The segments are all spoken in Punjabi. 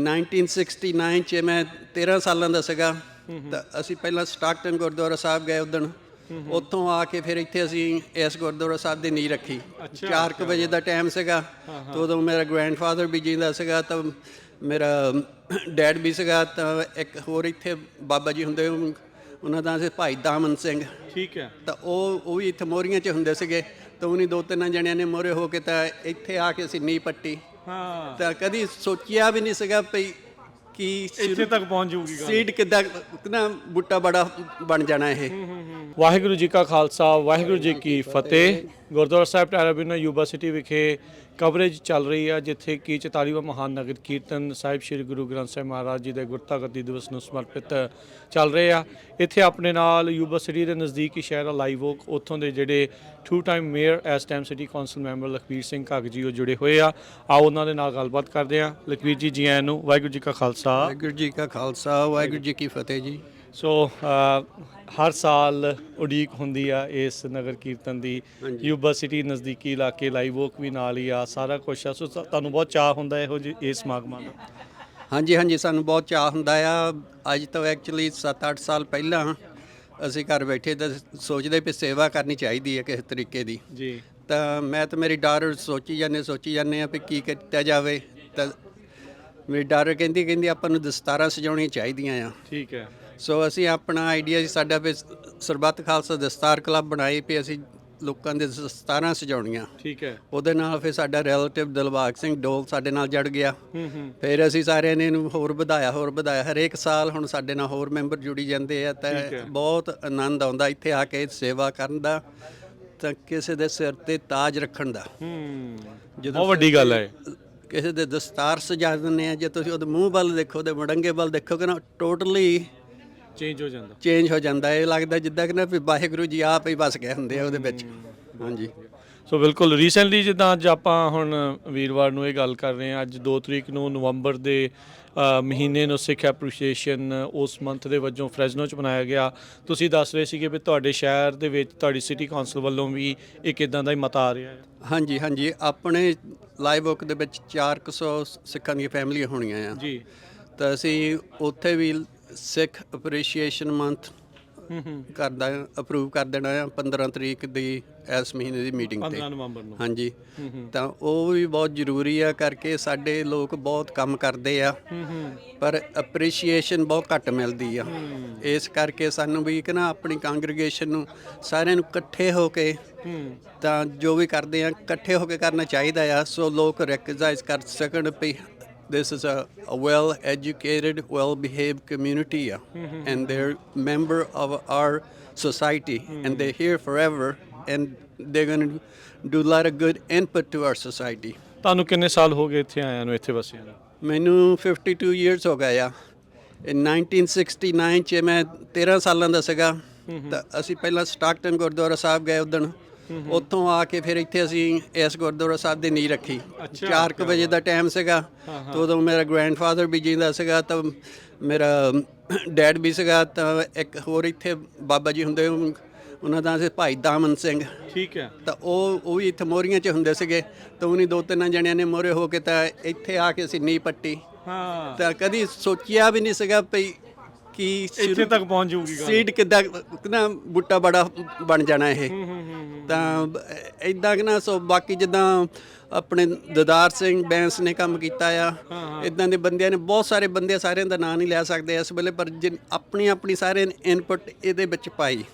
1969 'ਚ ਮੈਂ 13 ਸਾਲਾਂ ਦਾ ਸੀਗਾ ਤਾਂ ਅਸੀਂ ਪਹਿਲਾਂ ਸਟਾਕਟਨ ਗੁਰਦੁਆਰਾ ਸਾਹਿਬ ਗਏ ਉਦਣ। ਉੱਥੋਂ ਆ ਕੇ ਫਿਰ ਇੱਥੇ ਅਸੀਂ ਇਸ ਗੁਰਦੁਆਰਾ ਸਾਹਿਬ ਦੀ ਨੀਂਹ ਰੱਖੀ। 4 ਵਜੇ ਦਾ ਟਾਈਮ ਸੀਗਾ ਤਾਂ ਉਦੋਂ ਮੇਰਾ ਗ੍ਰੈਂਡਫਾਦਰ ਵੀ ਜਿੰਦਾ ਸੀਗਾ ਤਾਂ ਮੇਰਾ ਡੈਡ ਵੀ ਸੀਗਾ ਤਾਂ ਇੱਕ ਹੋਰ ਇੱਥੇ ਬਾਬਾ ਜੀ ਹੁੰਦੇ ਉਹਨਾਂ ਦਾ ਸੀ ਭਾਈ ਦਾਮਨ ਸਿੰਘ। ਠੀਕ ਹੈ। ਤਾਂ ਉਹ ਵੀ ਇੱਥੇ ਮੋਹਰੀਆਂ 'ਚ ਹੁੰਦੇ ਸੀਗੇ ਤਾਂ ਉਹਨੇ 2-3 ਜਣਿਆਂ ਨੇ ਮੋਹਰੇ ਹੋ ਕੇ ਤਾਂ ਇੱਥੇ ਆ ਕੇ ਅਸੀਂ ਨੀਂਹ ਪੱਟੀ। ਤਾਂ ਕਦੀ ਸੋਚਿਆ ਵੀ ਨਹੀਂ ਸੀਗਾ ਪਈ ਕਿ ਇੱਥੇ ਤੱਕ ਪਹੁੰਚ ਜਾਊਗੀ ਸੀਡ ਕਿੱਦਾਂ ਨਾ ਬੂਟਾ ਬੜਾ ਬਣ ਜਾਣਾ ਇਹ। ਵਾਹਿਗੁਰੂ ਜੀ ਕਾ ਖਾਲਸਾ ਵਾਹਿਗੁਰੂ ਜੀ ਕੀ ਫਤਿਹ। ਗੁਰਦੁਆਰਾ ਸਾਹਿਬ ਟਿਆਰਾ ਬੁਏਨਾ ਯੂਬਾ ਸਿਟੀ ਵਿਖੇ ਕਵਰੇਜ ਚੱਲ ਰਹੀ ਆ, ਜਿੱਥੇ ਕਿ 44ਵਾਂ ਮਹਾਨ ਨਗਰ ਕੀਰਤਨ ਸਾਹਿਬ ਸ੍ਰੀ ਗੁਰੂ ਗ੍ਰੰਥ ਸਾਹਿਬ ਮਹਾਰਾਜ ਜੀ ਦੇ ਗੁਰਤਾਗੱਦੀ ਦਿਵਸ ਨੂੰ ਸਮਰਪਿਤ ਚੱਲ ਰਹੇ ਆ। ਇੱਥੇ ਆਪਣੇ ਨਾਲ ਯੂਬਾ ਸਿਟੀ ਦੇ ਨਜ਼ਦੀਕ ਹੀ ਸ਼ਹਿਰ ਆ ਲਾਈਵ ਓਕ, ਉੱਥੋਂ ਦੇ ਜਿਹੜੇ 2 ਟਾਈਮ ਮੇਅਰ ਇਸ time city council member Lakhvir Singh Ghagg ਜੀ ਉਹ ਜੁੜੇ ਹੋਏ ਆ। ਆਓ ਉਹਨਾਂ ਦੇ ਨਾਲ ਗੱਲਬਾਤ ਕਰਦੇ ਆ। ਲਖਵੀਰ ਜੀ, ਜੀ ਆਇਆਂ ਨੂੰ। ਵਾਹਿਗੁਰੂ ਜੀ ਕਾ ਖਾਲਸਾ ਵਾਹਿਗੁਰੂ ਜੀ ਕਾ ਖਾਲਸਾ ਵਾਹਿਗੁਰੂ ਜੀ ਕੀ ਫਤਿਹ ਜੀ। ਸੋ ਹਰ ਸਾਲ ਉਡੀਕ ਹੁੰਦੀ ਆ ਇਸ ਨਗਰ ਕੀਰਤਨ ਦੀ। ਯੂਬਾ ਸਿਟੀ ਨਜ਼ਦੀਕੀ ਇਲਾਕੇ ਲਾਈਵ ਓਕ ਵੀ ਨਾਲ ਹੀ ਆ, ਸਾਰਾ ਕੁਛ ਆ। ਸੋ ਤੁਹਾਨੂੰ ਬਹੁਤ ਚਾਅ ਹੁੰਦਾ ਇਹੋ ਜਿਹੇ ਇਸ ਸਮਾਗਮਾਂ ਦਾ? ਹਾਂਜੀ, ਸਾਨੂੰ ਬਹੁਤ ਚਾਅ ਹੁੰਦਾ ਆ। ਅੱਜ ਤੋਂ ਐਕਚੁਅਲੀ 7-8 ਸਾਲ ਪਹਿਲਾਂ ਅਸੀਂ ਘਰ ਬੈਠੇ ਤਾਂ ਸੋਚਦੇ ਵੀ ਸੇਵਾ ਕਰਨੀ ਚਾਹੀਦੀ ਹੈ ਕਿਸੇ ਤਰੀਕੇ ਦੀ ਜੀ। ਤਾਂ ਮੈਂ ਤਾਂ ਮੇਰੀ ਡਾਟਰ ਸੋਚੀ ਜਾਂਦੇ ਆ ਵੀ ਕੀ ਕੀਤਾ ਜਾਵੇ। ਤਾਂ ਮੇਰੀ ਡਾਟਰ ਕਹਿੰਦੀ ਆਪਾਂ ਨੂੰ ਦਸਤਾਰਾਂ ਸਜਾਉਣੀਆਂ ਚਾਹੀਦੀਆਂ ਆ। ਠੀਕ ਹੈ। ਸੋ ਅਸੀਂ ਆਪਣਾ ਆਈਡੀਆ ਸਾਡਾ ਵੀ ਸਰਬੱਤ ਖਾਲਸਾ ਦਸਤਾਰ ਕਲੱਬ ਬਣਾਈ ਵੀ ਅਸੀਂ ਲੋਕਾਂ ਦੇ ਦਸਤਾਰਾਂ ਸਜਾਉਣੀਆਂ। ਠੀਕ ਹੈ। ਉਹਦੇ ਨਾਲ ਫਿਰ ਸਾਡਾ ਰਿਲੇਟਿਵ ਦਿਲਬਾਗ ਸਿੰਘ ਡੋਲ ਸਾਡੇ ਨਾਲ ਜੜ ਗਿਆ। ਫਿਰ ਅਸੀਂ ਸਾਰਿਆਂ ਨੇ ਇਹਨੂੰ ਹੋਰ ਵਧਾਇਆ ਹਰੇਕ ਸਾਲ ਹੁਣ ਸਾਡੇ ਨਾਲ ਹੋਰ ਮੈਂਬਰ ਜੁੜੀ ਜਾਂਦੇ ਆ। ਤਾਂ ਬਹੁਤ ਆਨੰਦ ਆਉਂਦਾ ਇੱਥੇ ਆ ਕੇ ਸੇਵਾ ਕਰਨ ਦਾ, ਤਾਂ ਕਿਸੇ ਦੇ ਸਿਰ ਤੇ ਤਾਜ ਰੱਖਣ ਦਾ। ਬਹੁਤ ਵੱਡੀ ਗੱਲ ਹੈ। ਕਿਸੇ ਦੇ ਦਸਤਾਰ ਸਜਾ ਦਿੰਦੇ ਆ, ਜੇ ਤੁਸੀਂ ਉਹਦੇ ਮੂੰਹ ਵੱਲ ਦੇਖੋ, ਉਹਦੇ ਮੜੰਗੇ ਵੱਲ ਦੇਖੋਗੇ ਨਾ, ਟੋਟਲੀ ਚੇਂਜ ਹੋ ਜਾਂਦਾ। ਇਹ ਲੱਗਦਾ ਜਿੱਦਾਂ ਕਿ ਨਾ ਵੀ ਵਾਹਿਗੁਰੂ ਜੀ ਆਪ ਹੀ ਵਸ ਗਏ ਹੁੰਦੇ ਆ ਉਹਦੇ ਵਿੱਚ। ਹਾਂਜੀ। ਸੋ ਬਿਲਕੁਲ ਰੀਸੈਂਟਲੀ ਜਿੱਦਾਂ ਅੱਜ ਆਪਾਂ ਹੁਣ ਵੀਰਵਾਰ ਨੂੰ ਇਹ ਗੱਲ ਕਰ ਰਹੇ ਹਾਂ, ਅੱਜ 2 ਤਰੀਕ ਨੂੰ ਨਵੰਬਰ ਦੇ ਮਹੀਨੇ ਨੂੰ ਸਿੱਖ ਐਪਰੀਸ਼ੀਏਸ਼ਨ ਉਸ ਮੰਥ ਦੇ ਵਜੋਂ ਫਰੈਜ਼ਨੋ 'ਚ ਮਨਾਇਆ ਗਿਆ। ਤੁਸੀਂ ਦੱਸ ਰਹੇ ਸੀਗੇ ਵੀ ਤੁਹਾਡੇ ਸ਼ਹਿਰ ਦੇ ਵਿੱਚ ਤੁਹਾਡੀ ਸਿਟੀ ਕੌਂਸਲ ਵੱਲੋਂ ਵੀ ਇੱਕ ਇੱਦਾਂ ਦਾ ਹੀ ਮਤਾ ਆ ਰਿਹਾ ਹੈ। ਹਾਂਜੀ, ਆਪਣੇ ਲਾਈਵ ਓਕ ਦੇ ਵਿੱਚ 400 ਸਿੱਖਾਂ ਦੀਆਂ ਫੈਮਲੀਆਂ ਹੋਣੀਆਂ ਆ ਜੀ। ਤਾਂ ਅਸੀਂ ਉੱਥੇ ਵੀ ਸਿੱਖ ਐਪਰੀਸ਼ੀਏਸ਼ਨ ਮੰਥ ਅਪਰੂਵ ਕਰ ਦੇਣਾ ਆ 15 ਤਰੀਕ ਦੀ ਇਸ ਮਹੀਨੇ ਦੀ ਮੀਟਿੰਗ 'ਤੇ, 15 ਨਵੰਬਰ ਨੂੰ। ਹਾਂਜੀ। ਤਾਂ ਉਹ ਵੀ ਬਹੁਤ ਜ਼ਰੂਰੀ ਆ, ਕਰਕੇ ਸਾਡੇ ਲੋਕ ਬਹੁਤ ਕੰਮ ਕਰਦੇ ਆ ਪਰ ਐਪਰੀਸ਼ੀਏਸ਼ਨ ਬਹੁਤ ਘੱਟ ਮਿਲਦੀ ਆ। ਇਸ ਕਰਕੇ ਸਾਨੂੰ ਵੀ ਕਿ ਨਾ ਆਪਣੀ ਕਾਂਗਰੀਗੇਸ਼ਨ ਨੂੰ ਸਾਰਿਆਂ ਨੂੰ ਇਕੱਠੇ ਹੋ ਕੇ ਤਾਂ ਜੋ ਵੀ ਕਰਦੇ ਆ ਇਕੱਠੇ ਹੋ ਕੇ ਕਰਨਾ ਚਾਹੀਦਾ ਆ, ਸੋ ਲੋਕ ਰੈਕਗਨਾਈਜ਼ ਕਰ ਸਕਣ ਵੀ this is a well-educated, well-behaved community, and they're member of our society, and they're here forever, and they're going to do a lot of good input to our society. ਤੁਹਾਨੂੰ ਕਿੰਨੇ ਸਾਲ ਹੋ ਗਏ ਇੱਥੇ ਆਇਆਂ ਨੂੰ, ਇੱਥੇ ਵਸਿਆਂ ਨੂੰ? ਮੈਨੂੰ 52 years ਹੋ ਗਏ ਆ। 1969 'ਚ ਮੈਂ 13 ਸਾਲਾਂ ਦਾ ਸੀਗਾ ਤਾਂ ਅਸੀਂ ਪਹਿਲਾਂ ਸਟਾਕਟਨ ਗੁਰਦੁਆਰਾ ਸਾਹਿਬ ਗਏ ਉਦਣ। ਉੱਥੋਂ ਆ ਕੇ ਫਿਰ ਇੱਥੇ ਅਸੀਂ ਇਸ ਗੁਰਦੁਆਰਾ ਸਾਹਿਬ ਦੀ ਨੀਂਹ ਰੱਖੀ। 4 ਵਜੇ ਦਾ ਟਾਈਮ ਸੀਗਾ ਤਾਂ ਉਦੋਂ ਮੇਰਾ ਗ੍ਰੈਂਡਫਾਦਰ ਵੀ ਜਿੰਦਾ ਸੀਗਾ ਤਾਂ ਮੇਰਾ ਡੈਡ ਵੀ ਸੀਗਾ ਤਾਂ ਇੱਕ ਹੋਰ ਇੱਥੇ ਬਾਬਾ ਜੀ ਹੁੰਦੇ ਉਹਨਾਂ ਦਾ ਸੀ ਭਾਈ ਦਾਮਨ ਸਿੰਘ। ਠੀਕ ਹੈ। ਤਾਂ ਉਹ ਵੀ ਇੱਥੇ ਮੋਹਰੀਆਂ 'ਚ ਹੁੰਦੇ ਸੀਗੇ ਤਾਂ ਉਹਨੇ 2-3 ਜਣਿਆਂ ਨੇ ਮੋਹਰੇ ਹੋ ਕੇ ਤਾਂ ਇੱਥੇ ਆ ਕੇ ਅਸੀਂ ਨੀਂਹ ਪੱਟੀ। ਤਾਂ ਕਦੀ ਸੋਚਿਆ ਵੀ ਨਹੀਂ ਸੀਗਾ ਪਈ ਕਿ ਇੱਥੇ ਤੱਕ ਪਹੁੰਚ ਜਾਊਗੀ ਸੀਡ ਕਿੱਦਾਂ ਨਾ ਬੂਟਾ ਬੜਾ ਬਣ ਜਾਣਾ ਇਹ। ਤਾਂ ਇੱਦਾਂ ਕਿ ਨਾ ਸੋ ਬਾਕੀ ਜਿੱਦਾਂ ਆਪਣੇ ਦਦਾਰ ਸਿੰਘ ਬੈਂਸ ਨੇ ਕੰਮ ਕੀਤਾ ਆ, ਇੱਦਾਂ ਦੇ ਬੰਦਿਆਂ ਨੇ ਬਹੁਤ ਸਾਰੇ ਬੰਦੇ, ਸਾਰਿਆਂ ਦਾ ਨਾਂ ਨਹੀਂ ਲੈ ਸਕਦੇ ਇਸ ਵੇਲੇ, ਪਰ ਆਪਣੀ ਸਾਰਿਆਂ ਨੇ ਇਨਪੁਟ ਇਹਦੇ ਵਿੱਚ ਪਾਈ।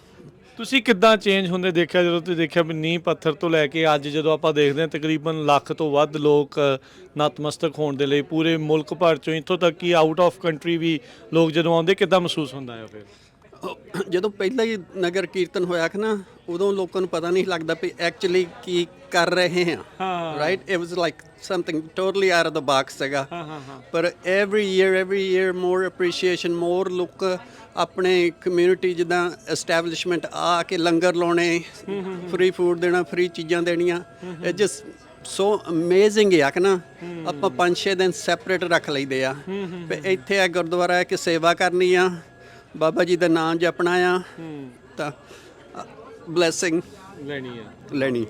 ਤੁਸੀਂ ਕਿੱਦਾਂ ਚੇਂਜ ਹੁੰਦੇ ਦੇਖਿਆ ਜਦੋਂ ਤੁਸੀਂ ਦੇਖਿਆ ਵੀ ਨੀਂਹ ਪੱਥਰ ਤੋਂ ਲੈ ਕੇ ਅੱਜ ਜਦੋਂ ਆਪਾਂ ਦੇਖਦੇ ਹਾਂ ਤਕਰੀਬਨ ਲੱਖ ਤੋਂ ਵੱਧ ਲੋਕ ਨਤਮਸਤਕ ਹੋਣ ਦੇ ਲਈ ਪੂਰੇ ਮੁਲਕ ਭਰ ਚੋਂ ਇੱਥੋਂ ਤੱਕ ਕਿ ਆਊਟ ਆਫ ਕੰਟਰੀ ਵੀ ਲੋਕ ਜਦੋਂ ਆਉਂਦੇ, ਕਿੱਦਾਂ ਮਹਿਸੂਸ ਹੁੰਦਾ ਹੈ? ਫਿਰ ਜਦੋਂ ਪਹਿਲਾਂ ਹੀ ਨਗਰ ਕੀਰਤਨ ਹੋਇਆ ਕਿ ਨਾ, ਉਦੋਂ ਲੋਕਾਂ ਨੂੰ ਪਤਾ ਨਹੀਂ ਲੱਗਦਾ ਵੀ ਐਕਚੁਅਲੀ ਕੀ ਕਰ ਰਹੇ ਹਾਂ। Right, it was like something totally out of the box ਸੀਗਾ। ਪਰ ਐਵਰੀ ਈਅਰ ਮੋਰ ਅਪਰੀਸ਼ੀਏਸ਼ਨ, ਮੋਰ ਲੋਕ ਆਪਣੇ ਕਮਿਊਨਿਟੀ ਜਿੱਦਾਂ ਐਸਟੈਬਲਿਸ਼ਮੈਂਟ ਆ ਕੇ ਲੰਗਰ ਲਾਉਣੇ, ਫ੍ਰੀ ਫੂਡ ਦੇਣਾ, ਫ੍ਰੀ ਚੀਜ਼ਾਂ ਦੇਣੀਆਂ। ਇਟ ਜਸਟ ਸੋ ਅਮੇਜ਼ਿੰਗ ਆ ਕਿ ਨਾ ਆਪਾਂ 5-6 ਦਿਨ ਸੈਪਰੇਟ ਰੱਖ ਲਈਦੇ ਆ ਵੀ ਇੱਥੇ ਆ ਗੁਰਦੁਆਰਾ ਕਿ ਸੇਵਾ ਕਰਨੀ ਆ, ਬਾਬਾ ਜੀ ਦਾ ਨਾਮ ਜਪਣਾ ਆ, ਤਾਂ ਬਲੈਸਿੰਗ ਲੈਣੀ ਹੈ ਲੈਣੀ।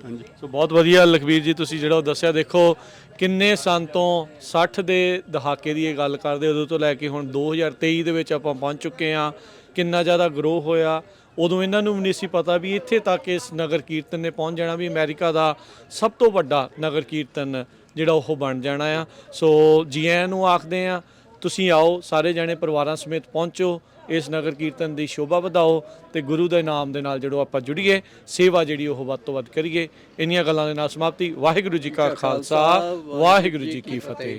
ਹਾਂਜੀ। ਸੋ ਬਹੁਤ ਵਧੀਆ ਲਖਬੀਰ ਜੀ ਤੁਸੀਂ ਜਿਹੜਾ ਉਹ ਦੱਸਿਆ। ਦੇਖੋ ਕਿੰਨੇ ਸਾਲ ਤੋਂ 60 ਦੇ ਦਹਾਕੇ ਦੀ ਇਹ ਗੱਲ ਕਰਦੇ, ਉਦੋਂ ਤੋਂ ਲੈ ਕੇ ਹੁਣ 2023 ਦੇ ਵਿੱਚ ਆਪਾਂ ਪਹੁੰਚ ਚੁੱਕੇ ਹਾਂ। ਕਿੰਨਾ ਜ਼ਿਆਦਾ ਗਰੋ ਹੋਇਆ। ਉਦੋਂ ਇਹਨਾਂ ਨੂੰ ਵੀ ਨਹੀਂ ਸੀ ਪਤਾ ਵੀ ਇੱਥੇ ਤੱਕ ਇਸ ਨਗਰ ਕੀਰਤਨ ਨੇ ਪਹੁੰਚ ਜਾਣਾ, ਵੀ ਅਮਰੀਕਾ ਦਾ ਸਭ ਤੋਂ ਵੱਡਾ ਨਗਰ ਕੀਰਤਨ ਜਿਹੜਾ ਉਹ ਬਣ ਜਾਣਾ ਆ। ਸੋ ਜੀ ਆਇਆਂ ਨੂੰ ਆਖਦੇ ਆ, ਤੁਸੀਂ ਆਓ ਸਾਰੇ ਜਣੇ ਪਰਿਵਾਰਾਂ ਸਮੇਤ ਪਹੁੰਚੋ, ਇਸ ਨਗਰ ਕੀਰਤਨ ਦੀ ਸ਼ੋਭਾ ਵਧਾਓ ਤੇ ਗੁਰੂ ਦੇ ਨਾਮ ਦੇ ਨਾਲ ਜਿਹੜੋ ਆਪਾਂ ਜੁੜੀਏ, ਸੇਵਾ ਜਿਹੜੀ ਉਹ ਵੱਧ ਤੋਂ ਵੱਧ ਕਰੀਏ। ਇੰਨੀਆਂ ਗੱਲਾਂ ਦੇ ਨਾਲ ਸਮਾਪਤੀ। ਵਾਹਿਗੁਰੂ ਜੀ ਕਾ ਖਾਲਸਾ, ਵਾਹਿਗੁਰੂ ਜੀ ਕੀ ਫਤਿਹ।